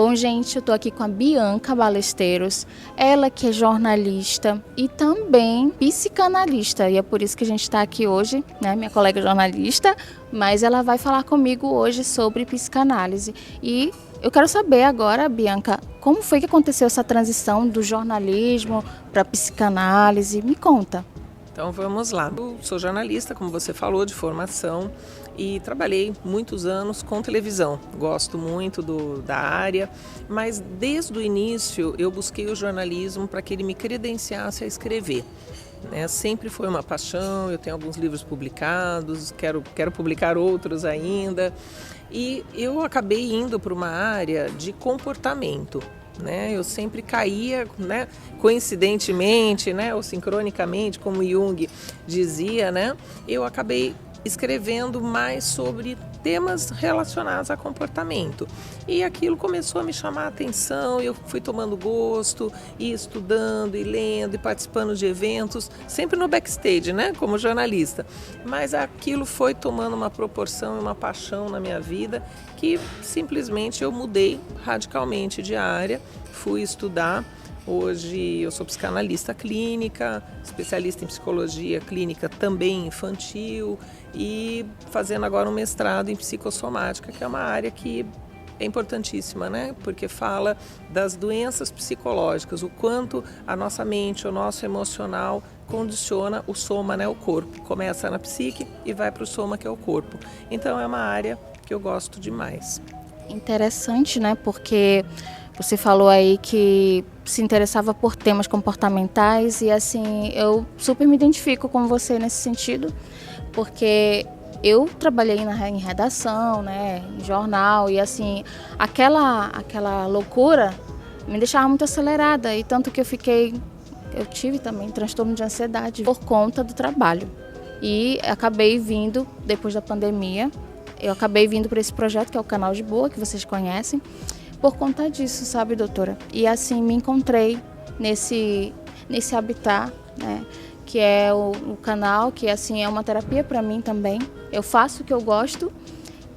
Bom, gente, eu tô aqui com a Bianca Balesteiros, ela que é jornalista e também psicanalista, e é por isso que a gente está aqui hoje, né? Minha colega jornalista, mas ela vai falar comigo hoje sobre psicanálise. E eu quero saber agora, Bianca, como foi que aconteceu essa transição do jornalismo para a psicanálise? Me conta. Então vamos lá. Eu sou jornalista, como você falou, de formação e trabalhei muitos anos com televisão. Gosto muito da área, mas desde o início eu busquei o jornalismo para que ele me credenciasse a escrever. Sempre foi uma paixão, eu tenho alguns livros publicados, quero publicar outros ainda. E eu acabei indo para uma área de comportamento. Eu sempre caía, coincidentemente, ou sincronicamente, como Jung dizia, eu acabei escrevendo mais sobre temas relacionados a comportamento. E aquilo começou a me chamar a atenção, eu fui tomando gosto, e estudando, e lendo, e participando de eventos, sempre no backstage, como jornalista. Mas aquilo foi tomando uma proporção e uma paixão na minha vida que simplesmente eu mudei radicalmente de área, fui estudar. Hoje eu sou psicanalista clínica, especialista em psicologia clínica também infantil e fazendo agora um mestrado em psicossomática, que é uma área que é importantíssima, porque fala das doenças psicológicas, o quanto a nossa mente, o nosso emocional condiciona o soma, o corpo. Começa na psique e vai para o soma, que é o corpo. Então é uma área que eu gosto demais. Interessante, porque você falou aí que se interessava por temas comportamentais e assim, eu super me identifico com você nesse sentido, porque eu trabalhei em redação, em jornal e assim, aquela loucura me deixava muito acelerada e tanto que eu tive também transtorno de ansiedade por conta do trabalho. E acabei vindo, depois da pandemia, eu acabei vindo para esse projeto que é o Canal de Boa, que vocês conhecem, por conta disso, sabe, doutora? E assim me encontrei nesse habitat, que é o canal, que assim é uma terapia para mim também. Eu faço o que eu gosto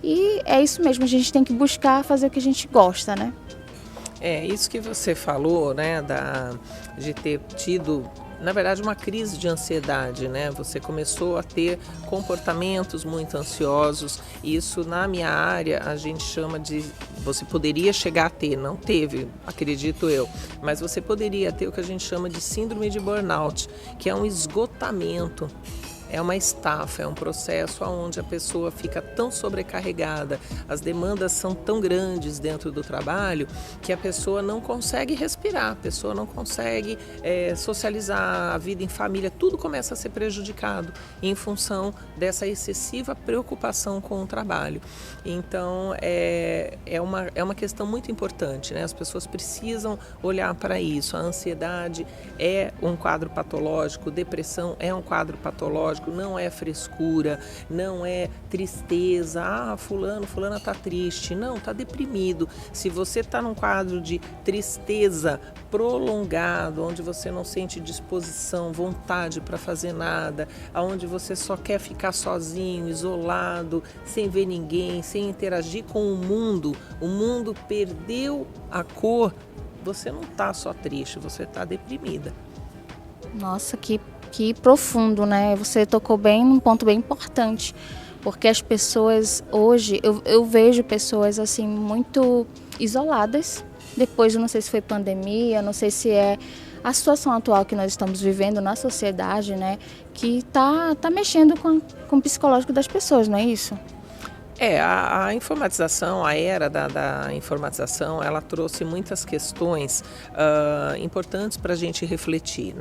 e é isso mesmo, a gente tem que buscar fazer o que a gente gosta, É isso que você falou, de ter tido, na verdade, uma crise de ansiedade, Você começou a ter comportamentos muito ansiosos. Isso, na minha área, a gente chama de... Você poderia chegar a ter, não teve, acredito eu, mas você poderia ter o que a gente chama de síndrome de burnout, que é um esgotamento. É uma estafa, é um processo onde a pessoa fica tão sobrecarregada, as demandas são tão grandes dentro do trabalho que a pessoa não consegue respirar, a pessoa não consegue socializar, a vida em família, tudo começa a ser prejudicado em função dessa excessiva preocupação com o trabalho. Então, é uma questão muito importante, As pessoas precisam olhar para isso. A ansiedade é um quadro patológico, depressão é um quadro patológico, não é frescura, não é tristeza, fulana está triste, não, está deprimido. Se você está num quadro de tristeza prolongado, onde você não sente disposição, vontade para fazer nada, onde você só quer ficar sozinho, isolado, sem ver ninguém, sem interagir com o mundo perdeu a cor, você não está só triste, você está deprimida. Nossa, que profundo, Você tocou bem num ponto bem importante, porque as pessoas hoje, eu vejo pessoas assim muito isoladas, depois eu não sei se foi pandemia, não sei se é a situação atual que nós estamos vivendo na sociedade, que tá mexendo com o psicológico das pessoas, não é isso? A informatização, a era da informatização, ela trouxe muitas questões importantes para a gente refletir,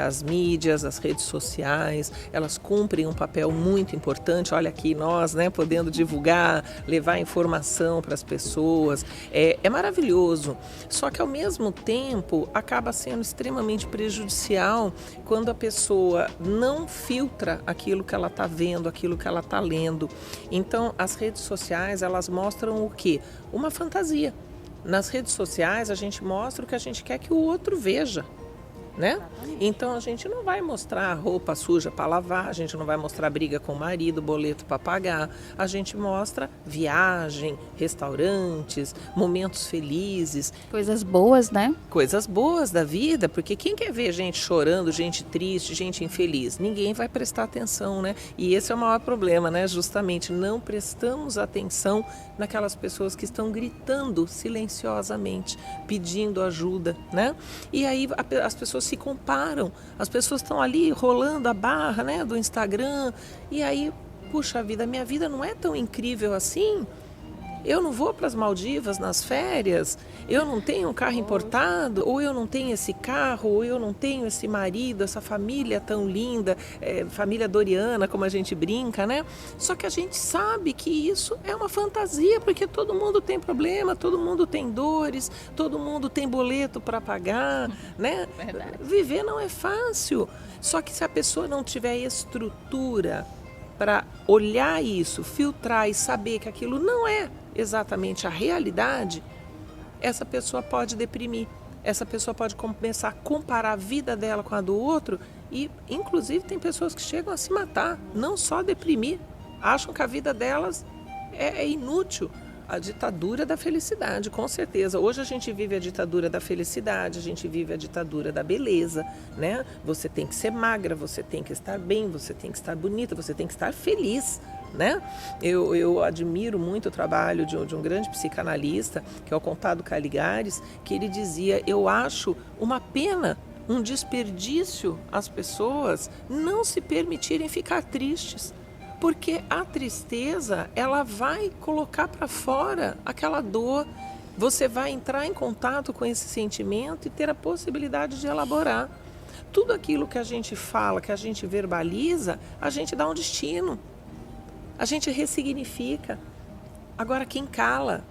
As mídias, as redes sociais, elas cumprem um papel muito importante. Olha aqui nós, podendo divulgar, levar informação para as pessoas, é maravilhoso. Só que ao mesmo tempo acaba sendo extremamente prejudicial quando a pessoa não filtra aquilo que ela está vendo, aquilo que ela está lendo. Então, as redes sociais, elas mostram o quê? Uma fantasia. Nas redes sociais, a gente mostra o que a gente quer que o outro veja. né? Então a gente não vai mostrar roupa suja para lavar, a gente não vai mostrar briga com o marido, boleto para pagar, a gente mostra viagem, restaurantes, momentos felizes. Coisas boas, né? Coisas boas da vida, porque quem quer ver gente chorando, gente triste, gente infeliz? Ninguém vai prestar atenção, né? E esse é o maior problema, né? Justamente não prestamos atenção naquelas pessoas que estão gritando silenciosamente, pedindo ajuda, né? E aí as pessoas se comparam, as pessoas estão ali rolando a barra, né, do Instagram, e aí, puxa vida, minha vida não é tão incrível assim. Eu não vou para as Maldivas nas férias, eu não tenho um carro importado, ou eu não tenho esse carro, ou eu não tenho esse marido, essa família tão linda, família Doriana, como a gente brinca, né? Só que a gente sabe que isso é uma fantasia, porque todo mundo tem problema, todo mundo tem dores, todo mundo tem boleto para pagar, né? Verdade. Viver não é fácil, só que se a pessoa não tiver estrutura para olhar isso, filtrar e saber que aquilo não é exatamente a realidade, essa pessoa pode deprimir, essa pessoa pode começar a comparar a vida dela com a do outro e, inclusive, tem pessoas que chegam a se matar, não só deprimir, acham que a vida delas é inútil. A ditadura da felicidade, com certeza. Hoje a gente vive a ditadura da felicidade, a gente vive a ditadura da beleza, né? Você tem que ser magra, você tem que estar bem, você tem que estar bonita, você tem que estar feliz, né? Eu admiro muito o trabalho de um grande psicanalista, que é o Contado Caligares, que ele dizia: eu acho uma pena, um desperdício as pessoas não se permitirem ficar tristes. Porque a tristeza, ela vai colocar para fora aquela dor. Você vai entrar em contato com esse sentimento e ter a possibilidade de elaborar. Tudo aquilo que a gente fala, que a gente verbaliza, a gente dá um destino. A gente ressignifica. Agora, quem cala?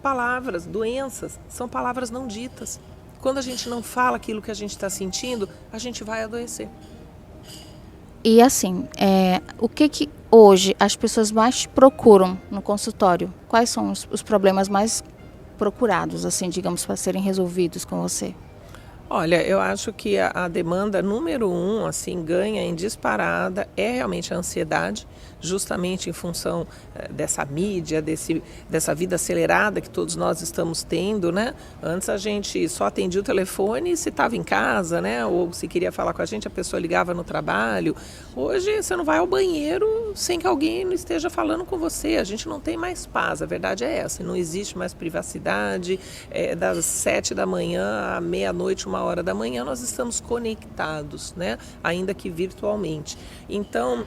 Palavras, doenças, são palavras não ditas. Quando a gente não fala aquilo que a gente está sentindo, a gente vai adoecer. E assim, o que hoje as pessoas mais procuram no consultório? Quais são os problemas mais procurados, assim, digamos, para serem resolvidos com você? Olha, eu acho que a demanda número 1, assim, ganha em disparada é realmente a ansiedade, justamente em função dessa mídia, dessa vida acelerada que todos nós estamos tendo, né? Antes a gente só atendia o telefone se estava em casa, né? Ou se queria falar com a gente, a pessoa ligava no trabalho. Hoje você não vai ao banheiro sem que alguém não esteja falando com você. A gente não tem mais paz, a verdade é essa. Não existe mais privacidade. Das 7 da manhã à meia-noite, 1h da manhã, nós estamos conectados, né? Ainda que virtualmente. Então,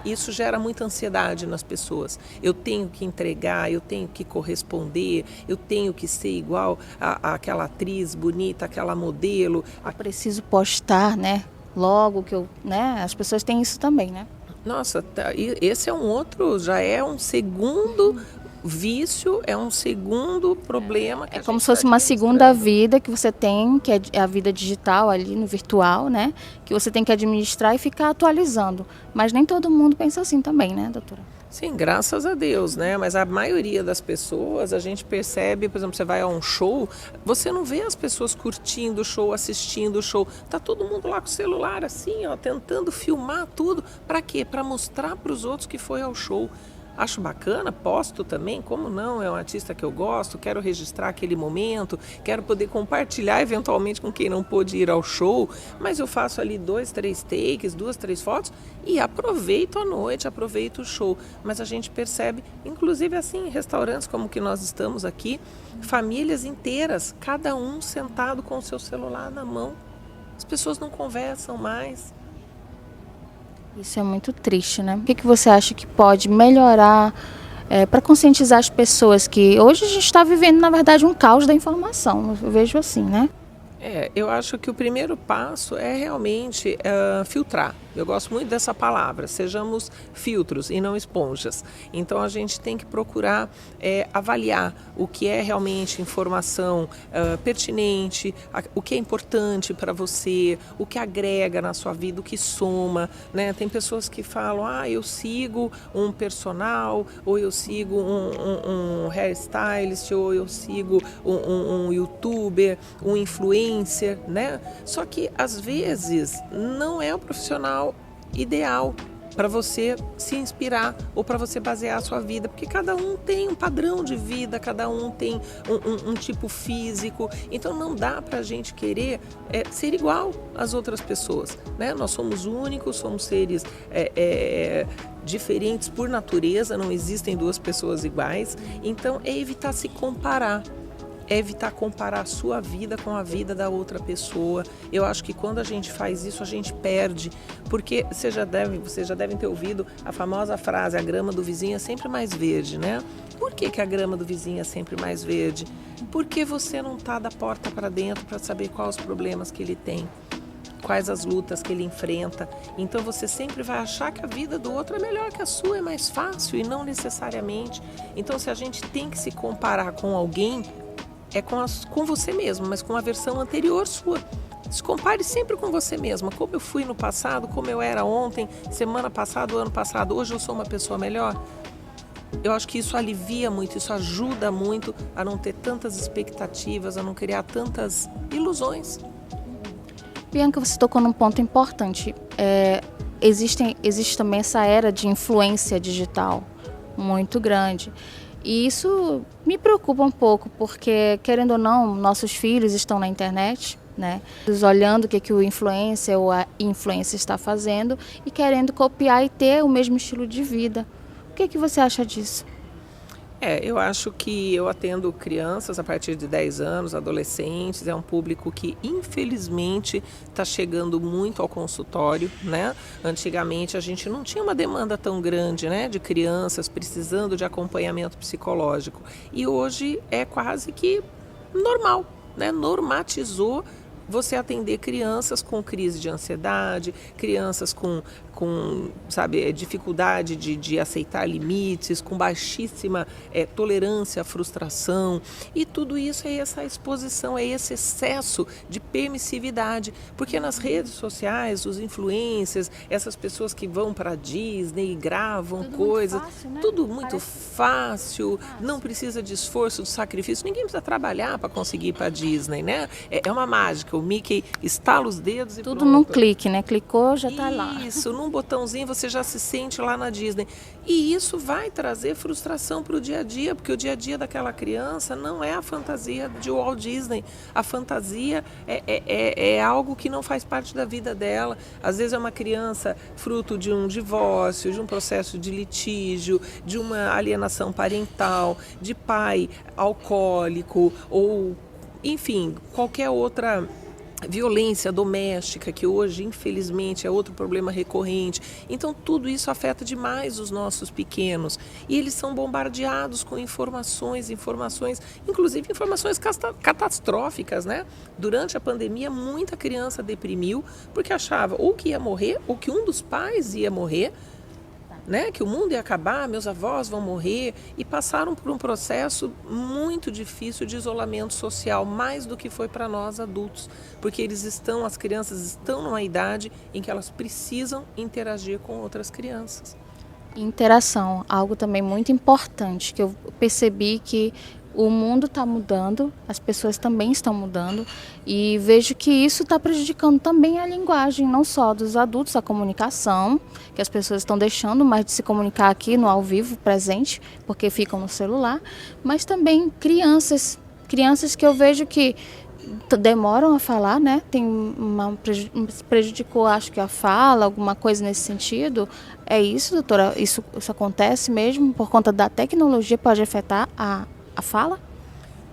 isso gera muita ansiedade nas pessoas. Eu tenho que entregar, eu tenho que corresponder, eu tenho que ser igual àquela atriz bonita, aquela modelo. Eu preciso postar, né? Logo que eu, né? As pessoas têm isso também, né? Nossa, esse é um outro, já é um segundo vício, é um segundo problema. É como se fosse uma segunda vida que você tem, que é a vida digital ali no virtual, né? Que você tem que administrar e ficar atualizando. Mas nem todo mundo pensa assim também, né, doutora? Sim, graças a Deus, né? Mas a maioria das pessoas, a gente percebe, por exemplo, você vai a um show, você não vê as pessoas curtindo o show, assistindo o show. Tá todo mundo lá com o celular assim, ó, tentando filmar tudo. Para quê? Para mostrar para os outros que foi ao show. Acho bacana, posto também, como não, é um artista que eu gosto, quero registrar aquele momento, quero poder compartilhar eventualmente com quem não pôde ir ao show, mas eu faço ali 2, 3 takes, 2, 3 fotos e aproveito a noite, aproveito o show. Mas a gente percebe, inclusive assim, em restaurantes como que nós estamos aqui, famílias inteiras, cada um sentado com o seu celular na mão. As pessoas não conversam mais. Isso é muito triste, né? O que você acha que pode melhorar para conscientizar as pessoas que hoje a gente está vivendo, na verdade, um caos da informação? Eu vejo assim, né? Eu acho que o primeiro passo é realmente filtrar. Eu gosto muito dessa palavra, sejamos filtros e não esponjas. Então a gente tem que procurar avaliar o que é realmente informação pertinente, o que é importante para você, o que agrega na sua vida, o que soma, né? Tem pessoas que falam, eu sigo um personal, ou eu sigo um hairstylist, ou eu sigo um youtuber, um influencer, né? Só que às vezes não é o profissional ideal para você se inspirar ou para você basear a sua vida, porque cada um tem um padrão de vida, cada um tem um tipo físico, então não dá para a gente querer ser igual às outras pessoas, né? Nós somos únicos, somos seres diferentes por natureza, não existem duas pessoas iguais, então é evitar se comparar. É evitar comparar a sua vida com a vida da outra pessoa. Eu acho que quando a gente faz isso, a gente perde, porque vocês já devem ter ouvido a famosa frase, a grama do vizinho é sempre mais verde, né? Por que a grama do vizinho é sempre mais verde? Porque você não está da porta para dentro para saber quais os problemas que ele tem, quais as lutas que ele enfrenta. Então você sempre vai achar que a vida do outro é melhor que a sua, é mais fácil, e não necessariamente. Então se a gente tem que se comparar com alguém, com você mesmo, mas com a versão anterior sua. Se compare sempre com você mesma, como eu fui no passado, como eu era ontem, semana passada, ano passado, hoje eu sou uma pessoa melhor. Eu acho que isso alivia muito, isso ajuda muito a não ter tantas expectativas, a não criar tantas ilusões. Bianca, você tocou num ponto importante. Existe também essa era de influência digital muito grande. E isso me preocupa um pouco, porque, querendo ou não, nossos filhos estão na internet, né? Olhando o que o influencer ou a influencer está fazendo e querendo copiar e ter o mesmo estilo de vida. O que você acha disso? Eu acho que eu atendo crianças a partir de 10 anos, adolescentes, é um público que infelizmente está chegando muito ao consultório, né? Antigamente a gente não tinha uma demanda tão grande, né, de crianças precisando de acompanhamento psicológico, e hoje é quase que normal, né? Normatizou você atender crianças com crise de ansiedade, crianças com dificuldade de aceitar limites, com baixíssima tolerância à frustração. E tudo isso é essa exposição, é esse excesso de permissividade. Porque nas redes sociais, os influencers, essas pessoas que vão para a Disney e gravam coisas, tudo muito fácil, não precisa de esforço, de sacrifício, ninguém precisa trabalhar para conseguir ir para a Disney, né? É uma mágica, o Mickey estala os dedos e tudo pronto. Num clique, né? Clicou, já está lá. Isso, num botãozinho você já se sente lá na Disney. E isso vai trazer frustração para o dia a dia, porque o dia a dia daquela criança não é a fantasia de Walt Disney. A fantasia é algo que não faz parte da vida dela. Às vezes é uma criança fruto de um divórcio, de um processo de litígio, de uma alienação parental, de pai alcoólico ou, enfim, qualquer outra violência doméstica, que hoje, infelizmente, é outro problema recorrente. Então, tudo isso afeta demais os nossos pequenos. E eles são bombardeados com informações, inclusive informações catastróficas, né? Durante a pandemia, muita criança deprimiu porque achava ou que ia morrer, ou que um dos pais ia morrer, né? Que o mundo ia acabar, meus avós vão morrer, e passaram por um processo muito difícil de isolamento social, mais do que foi para nós adultos, porque as crianças estão numa idade em que elas precisam interagir com outras crianças. Interação, algo também muito importante, que eu percebi que o mundo está mudando, as pessoas também estão mudando, e vejo que isso está prejudicando também a linguagem, não só dos adultos, a comunicação, que as pessoas estão deixando mais de se comunicar aqui no ao vivo, presente, porque ficam no celular, mas também crianças que eu vejo que demoram a falar, né? Prejudicou, acho que a fala, alguma coisa nesse sentido. É isso, doutora? Isso acontece mesmo por conta da tecnologia, pode afetar a fala?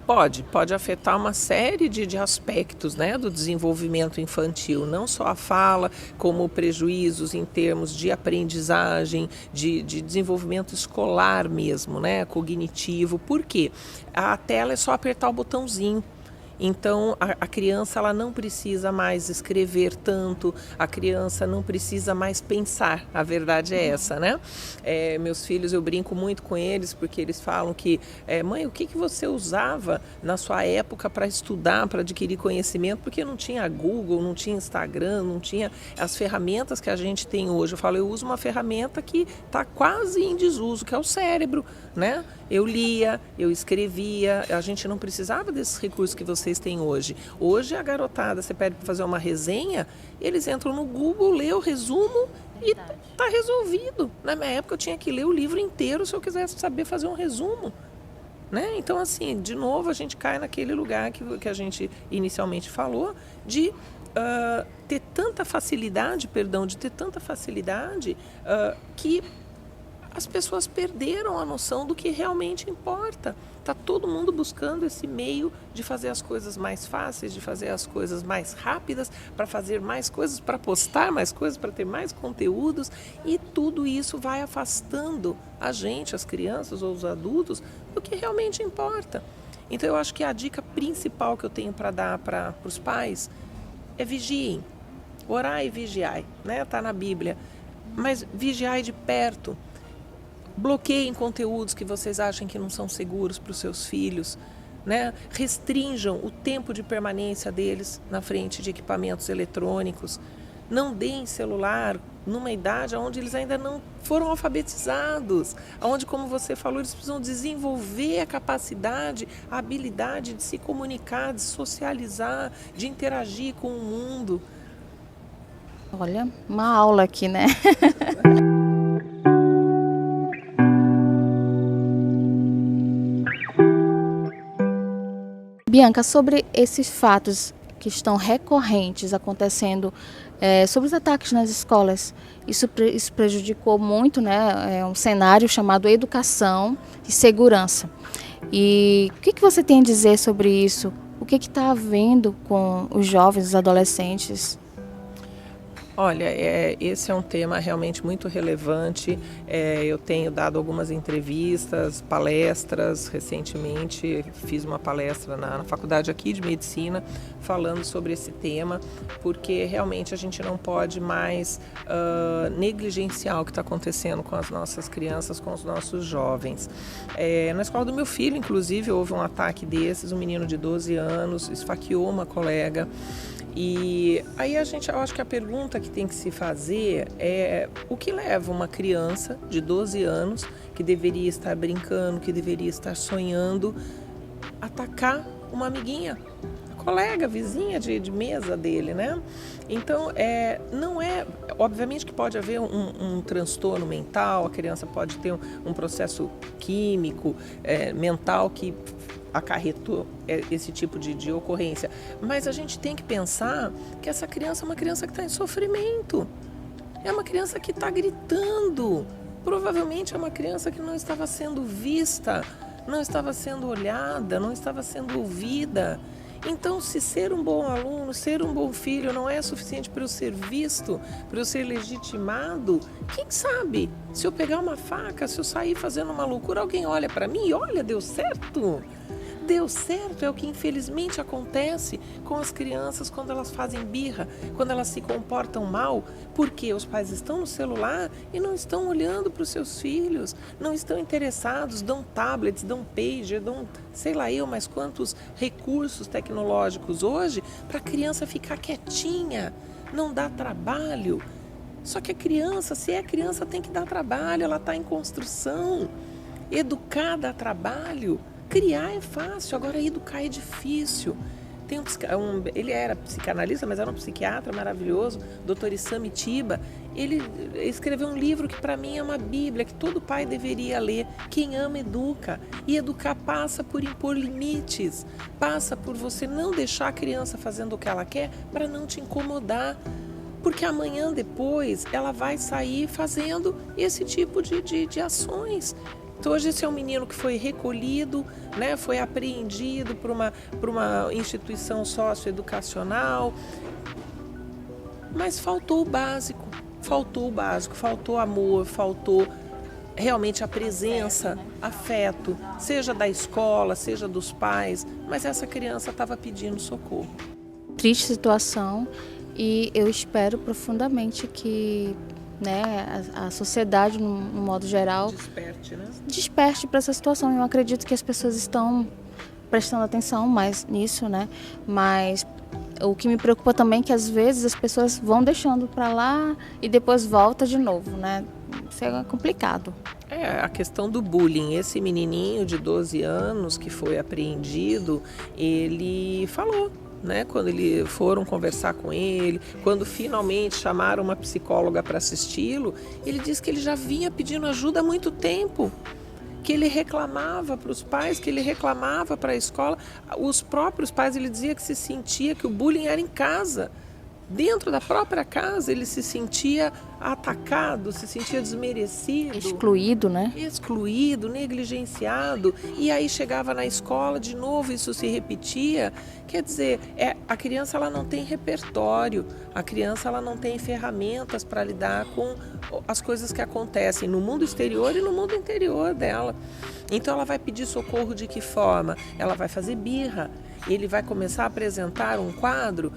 Pode afetar uma série de aspectos, né, do desenvolvimento infantil, não só a fala, como prejuízos em termos de aprendizagem, de desenvolvimento escolar mesmo, né, cognitivo. Por quê? A tela é só apertar o botãozinho. Então a criança ela não precisa mais escrever tanto, a criança não precisa mais pensar, a verdade é essa, né? Meus filhos, eu brinco muito com eles porque eles falam que, mãe, o que você usava na sua época para estudar, para adquirir conhecimento? Porque não tinha Google, não tinha Instagram, não tinha as ferramentas que a gente tem hoje. Eu falo, eu uso uma ferramenta que está quase em desuso, que é o cérebro, né? Eu lia, eu escrevia, a gente não precisava desses recursos que vocês têm hoje. Hoje a garotada, você pede para fazer uma resenha, eles entram no Google, lê o resumo e está resolvido. Na minha época eu tinha que ler o livro inteiro se eu quisesse saber fazer um resumo. Né? Então, assim, de novo a gente cai naquele lugar que a gente inicialmente falou, de ter tanta facilidade, que as pessoas perderam a noção do que realmente importa. Está todo mundo buscando esse meio de fazer as coisas mais fáceis, de fazer as coisas mais rápidas, para fazer mais coisas, para postar mais coisas, para ter mais conteúdos, e tudo isso vai afastando a gente, as crianças ou os adultos, do que realmente importa. Então eu acho que a dica principal que eu tenho para dar para os pais é vigiem, orai e vigiai, né? Está na Bíblia, mas vigiai de perto. Bloqueiem conteúdos que vocês acham que não são seguros para os seus filhos, né? Restringam o tempo de permanência deles na frente de equipamentos eletrônicos. Não deem celular numa idade onde eles ainda não foram alfabetizados, onde, como você falou, eles precisam desenvolver a capacidade, a habilidade de se comunicar, de socializar, de interagir com o mundo. Olha, uma aula aqui, né? Bianca, sobre esses fatos que estão recorrentes acontecendo, sobre os ataques nas escolas, isso prejudicou muito, né, um cenário chamado educação e segurança. E o que você tem a dizer sobre isso? O que está havendo com os jovens, os adolescentes? Olha, esse é um tema realmente muito relevante. Eu tenho dado algumas entrevistas, palestras. Recentemente fiz uma palestra na faculdade aqui de medicina falando sobre esse tema, porque realmente a gente não pode mais negligenciar o que está acontecendo com as nossas crianças, com os nossos jovens. Na escola do meu filho, inclusive, houve um ataque desses, um menino de 12 anos esfaqueou uma colega. E aí eu acho que a pergunta que tem que se fazer é o que leva uma criança de 12 anos, que deveria estar brincando, que deveria estar sonhando, a atacar uma amiguinha, colega, vizinha de mesa dele, né? Então, não é... Obviamente que pode haver um transtorno mental, a criança pode ter um processo químico, mental que acarretou esse tipo de ocorrência. Mas a gente tem que pensar que essa criança é uma criança que está em sofrimento. É uma criança que está gritando. Provavelmente é uma criança que não estava sendo vista, não estava sendo olhada, não estava sendo ouvida. Então, se ser um bom aluno, ser um bom filho não é suficiente para eu ser visto, para eu ser legitimado, quem sabe? Se eu pegar uma faca, se eu sair fazendo uma loucura, alguém olha para mim e olha, deu certo? Deu certo, é o que infelizmente acontece com as crianças quando elas fazem birra, quando elas se comportam mal, porque os pais estão no celular e não estão olhando para os seus filhos, não estão interessados, dão tablets, dão pager, dão sei lá eu, mas quantos recursos tecnológicos hoje para a criança ficar quietinha, não dá trabalho. Só que a criança, se é criança, tem que dar trabalho, ela está em construção, educar dá trabalho. Criar é fácil, agora educar é difícil. Ele era psicanalista, mas era um psiquiatra maravilhoso, Dr. Issam Itiba. Ele escreveu um livro que para mim é uma bíblia, que todo pai deveria ler. Quem ama, educa. E educar passa por impor limites, passa por você não deixar a criança fazendo o que ela quer para não te incomodar. Porque amanhã depois ela vai sair fazendo esse tipo de ações. Então, hoje esse é um menino que foi recolhido, né, foi apreendido por uma instituição socioeducacional, mas faltou o básico, faltou amor, faltou realmente a presença, afeto, seja da escola, seja dos pais, mas essa criança estava pedindo socorro. Triste situação, e eu espero profundamente que, né, a sociedade, no modo geral, desperte para essa situação. Eu acredito que as pessoas estão prestando atenção mais nisso, né? Mas o que me preocupa também é que às vezes as pessoas vão deixando para lá e depois volta de novo, né? Isso é complicado. É a questão do bullying. Esse menininho de 12 anos que foi apreendido, ele falou, né, quando foram conversar com ele, quando finalmente chamaram uma psicóloga para assisti-lo, ele disse que ele já vinha pedindo ajuda há muito tempo, que ele reclamava para os pais, que ele reclamava para a escola. Os próprios pais, ele dizia que se sentia que o bullying era em casa. Dentro da própria casa ele se sentia atacado, se sentia desmerecido. Excluído, né? Excluído, negligenciado. E aí chegava na escola, de novo isso se repetia. Quer dizer, a criança ela não tem repertório, a criança ela não tem ferramentas para lidar com as coisas que acontecem no mundo exterior e no mundo interior dela. Então ela vai pedir socorro de que forma? Ela vai fazer birra. Ele vai começar a apresentar um quadro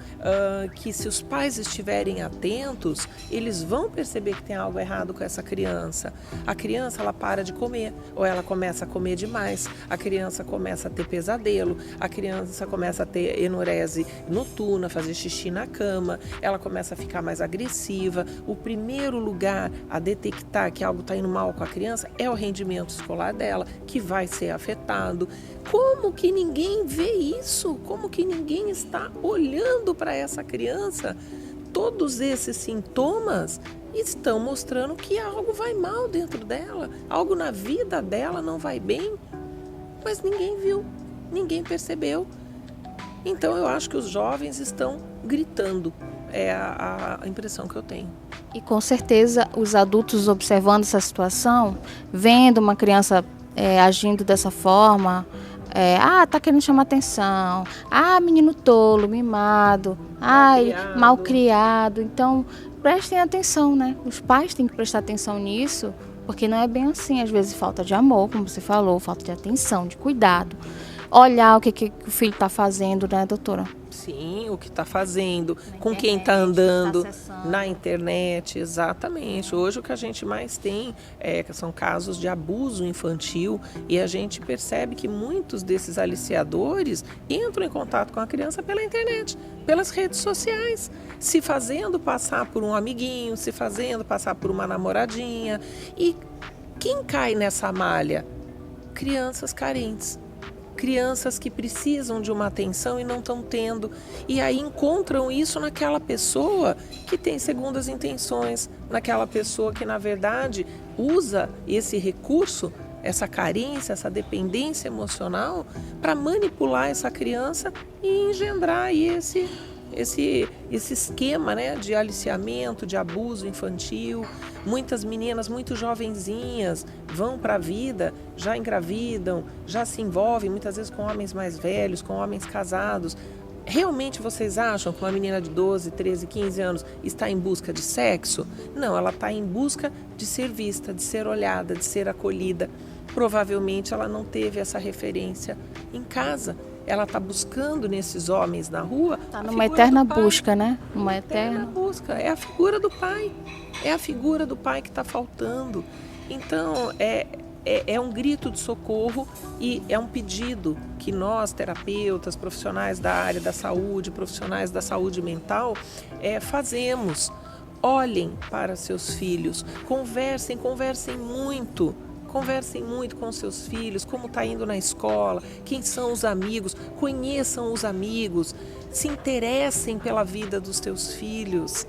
que, se os pais estiverem atentos, eles vão perceber que tem algo errado com essa criança. A criança ela para de comer, ou ela começa a comer demais, a criança começa a ter pesadelo, a criança começa a ter enurese noturna, fazer xixi na cama, ela começa a ficar mais agressiva. O primeiro lugar a detectar que algo está indo mal com a criança é o rendimento escolar dela, que vai ser afetado. Como que ninguém vê isso? Como que ninguém está olhando para essa criança? Todos esses sintomas estão mostrando que algo vai mal dentro dela, algo na vida dela não vai bem, mas ninguém viu, ninguém percebeu. Então eu acho que os jovens estão gritando, é a impressão que eu tenho. E com certeza os adultos observando essa situação, vendo uma criança agindo dessa forma, tá querendo chamar atenção, menino tolo, mimado, mal criado. Então, prestem atenção, né? Os pais têm que prestar atenção nisso, porque não é bem assim. Às vezes falta de amor, como você falou, falta de atenção, de cuidado. Olhar o que o filho está fazendo, né, doutora? Sim, o que está fazendo, com quem está andando, na internet, exatamente. Hoje o que a gente mais tem são casos de abuso infantil, e a gente percebe que muitos desses aliciadores entram em contato com a criança pela internet, pelas redes sociais, se fazendo passar por um amiguinho, se fazendo passar por uma namoradinha. E quem cai nessa malha? Crianças carentes. Crianças que precisam de uma atenção e não estão tendo, e aí encontram isso naquela pessoa que tem segundas intenções, naquela pessoa que na verdade usa esse recurso, essa carência, essa dependência emocional para manipular essa criança e engendrar aí esse esquema, né, de aliciamento, de abuso infantil. Muitas meninas muito jovenzinhas vão para a vida, já engravidam, já se envolvem muitas vezes com homens mais velhos, com homens casados. Realmente vocês acham que uma menina de 12, 13, 15 anos está em busca de sexo? Não, ela está em busca de ser vista, de ser olhada, de ser acolhida. Provavelmente ela não teve essa referência em casa. Ela está buscando nesses homens na rua. Está numa eterna busca, né? Uma eterna busca. É a figura do pai. É a figura do pai que está faltando. Então, é um grito de socorro e é um pedido que nós, terapeutas, profissionais da área da saúde, profissionais da saúde mental, fazemos. Olhem para seus filhos, conversem muito. Conversem muito com seus filhos, como está indo na escola, quem são os amigos, conheçam os amigos, se interessem pela vida dos teus filhos.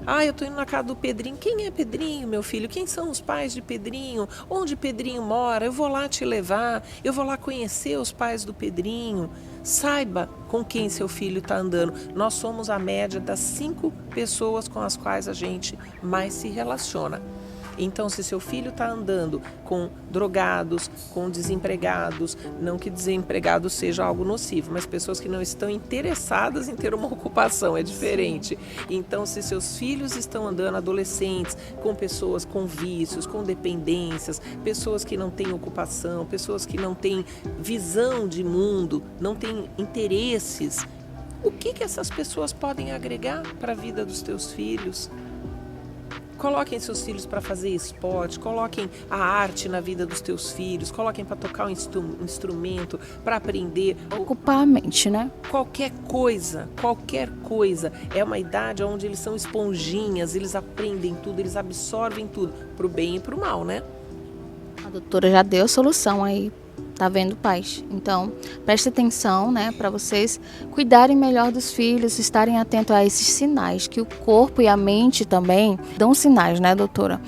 Eu estou indo na casa do Pedrinho. Quem é Pedrinho, meu filho? Quem são os pais de Pedrinho? Onde Pedrinho mora? Eu vou lá te levar, eu vou lá conhecer os pais do Pedrinho. Saiba com quem seu filho está andando. Nós somos a média das 5 pessoas com as quais a gente mais se relaciona. Então, se seu filho está andando com drogados, com desempregados, não que desempregado seja algo nocivo, mas pessoas que não estão interessadas em ter uma ocupação, é diferente. Então, se seus filhos estão andando, adolescentes, com pessoas com vícios, com dependências, pessoas que não têm ocupação, pessoas que não têm visão de mundo, não têm interesses, o que essas pessoas podem agregar para a vida dos teus filhos? Coloquem seus filhos para fazer esporte, coloquem a arte na vida dos teus filhos, coloquem para tocar um instrumento, para aprender. Ocupar a mente, né? Qualquer coisa. É uma idade onde eles são esponjinhas, eles aprendem tudo, eles absorvem tudo, para o bem e para o mal, né? A doutora já deu a solução aí, tá vendo, pais? Então, preste atenção, né, para vocês cuidarem melhor dos filhos, estarem atentos a esses sinais, que o corpo e a mente também dão sinais, né, doutora?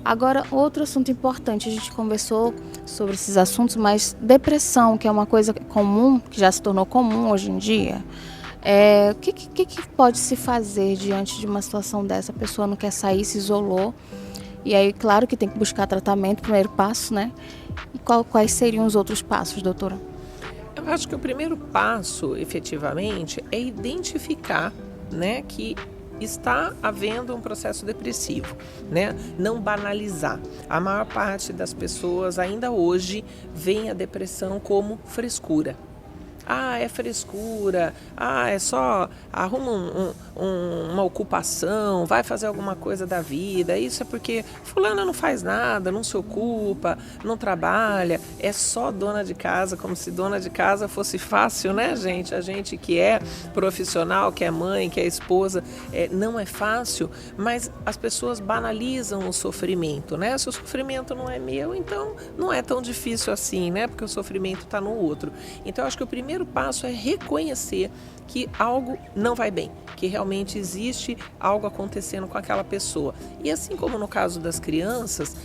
Agora, outro assunto importante, a gente conversou sobre esses assuntos, mas depressão, que é uma coisa comum, que já se tornou comum hoje em dia, o que pode se fazer diante de uma situação dessa? A pessoa não quer sair, se isolou, e aí, claro que tem que buscar tratamento, primeiro passo, né? E quais seriam os outros passos, doutora? Eu acho que o primeiro passo, efetivamente, é identificar, né, que está havendo um processo depressivo, né? Não banalizar. A maior parte das pessoas ainda hoje vê a depressão como frescura. Ah, é frescura, é só arruma uma ocupação, vai fazer alguma coisa da vida, isso é porque fulana não faz nada, não se ocupa, não trabalha, é só dona de casa, como se dona de casa fosse fácil, né, gente? A gente que é profissional, que é mãe, que é esposa, não é fácil, mas as pessoas banalizam o sofrimento, né? Se o sofrimento não é meu, então não é tão difícil assim, né? Porque o sofrimento está no outro. Então, eu acho que o primeiro passo é reconhecer que algo não vai bem, que realmente existe algo acontecendo com aquela pessoa. E assim como no caso das crianças,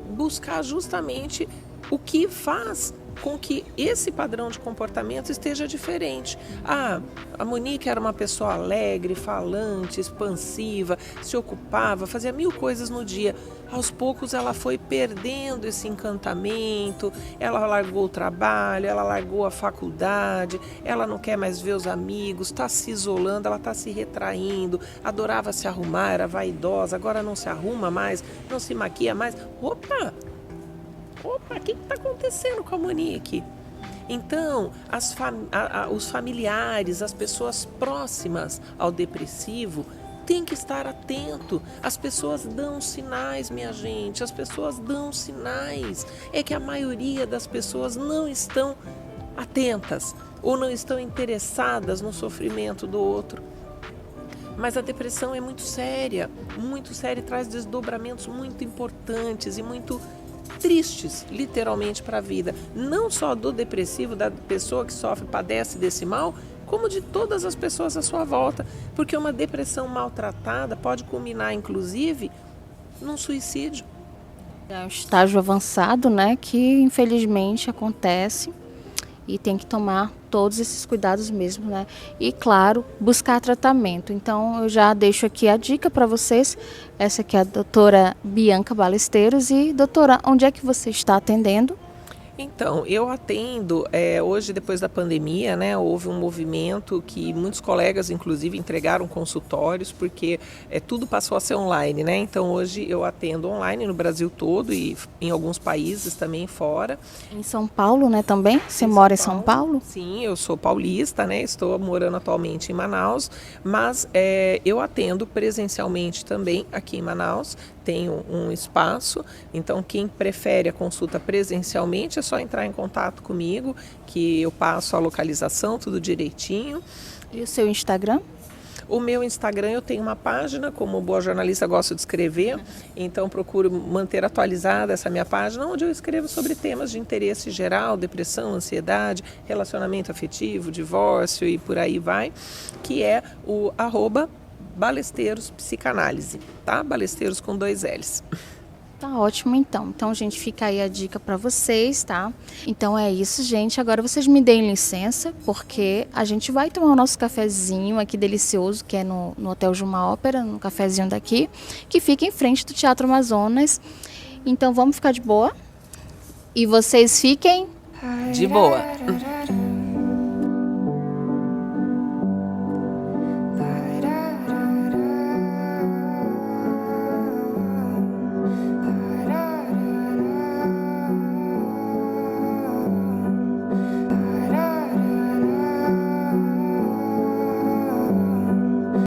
buscar justamente o que faz com que esse padrão de comportamento esteja diferente. A Monique era uma pessoa alegre, falante, expansiva, se ocupava, fazia 1000 coisas no dia. Aos poucos ela foi perdendo esse encantamento, ela largou o trabalho, ela largou a faculdade, ela não quer mais ver os amigos, está se isolando, ela está se retraindo, adorava se arrumar, era vaidosa, agora não se arruma mais, não se maquia mais. Opa, o que está acontecendo com a Monique? Então, os familiares, as pessoas próximas ao depressivo têm que estar atento. As pessoas dão sinais, minha gente, as pessoas dão sinais. É que a maioria das pessoas não estão atentas ou não estão interessadas no sofrimento do outro. Mas a depressão é muito séria e traz desdobramentos muito importantes e muito tristes, literalmente, para a vida. Não só do depressivo, da pessoa que sofre, padece desse mal, como de todas as pessoas à sua volta. Porque uma depressão maltratada pode culminar, inclusive, num suicídio. É um estágio avançado, né, que infelizmente acontece e tem que tomar todos esses cuidados mesmo, né? E, claro, buscar tratamento. Então, eu já deixo aqui a dica para vocês. Essa aqui é a doutora Bianca Balesteiros. E, doutora, onde é que você está atendendo? Então, eu atendo, hoje depois da pandemia, né, houve um movimento que muitos colegas, inclusive, entregaram consultórios, porque tudo passou a ser online, né? Então, hoje eu atendo online no Brasil todo e em alguns países também fora. Em São Paulo, né, também? Você mora em São Paulo? Sim, eu sou paulista, né? Estou morando atualmente em Manaus, mas eu atendo presencialmente também aqui em Manaus. Tenho um espaço, então quem prefere a consulta presencialmente é só entrar em contato comigo, que eu passo a localização, tudo direitinho. E o seu Instagram? O meu Instagram, eu tenho uma página, como boa jornalista gosto de escrever, então procuro manter atualizada essa minha página, onde eu escrevo sobre temas de interesse geral, depressão, ansiedade, relacionamento afetivo, divórcio e por aí vai, que é o @Balesteiros Psicanálise, tá? Balesteiros com 2 L's. Tá ótimo, então. Então, gente, fica aí a dica para vocês, tá? Então é isso, gente. Agora vocês me deem licença, porque a gente vai tomar o nosso cafezinho aqui delicioso, que é no Hotel Juma Ópera, no cafezinho daqui, que fica em frente do Teatro Amazonas. Então vamos ficar de boa. E vocês fiquem De boa.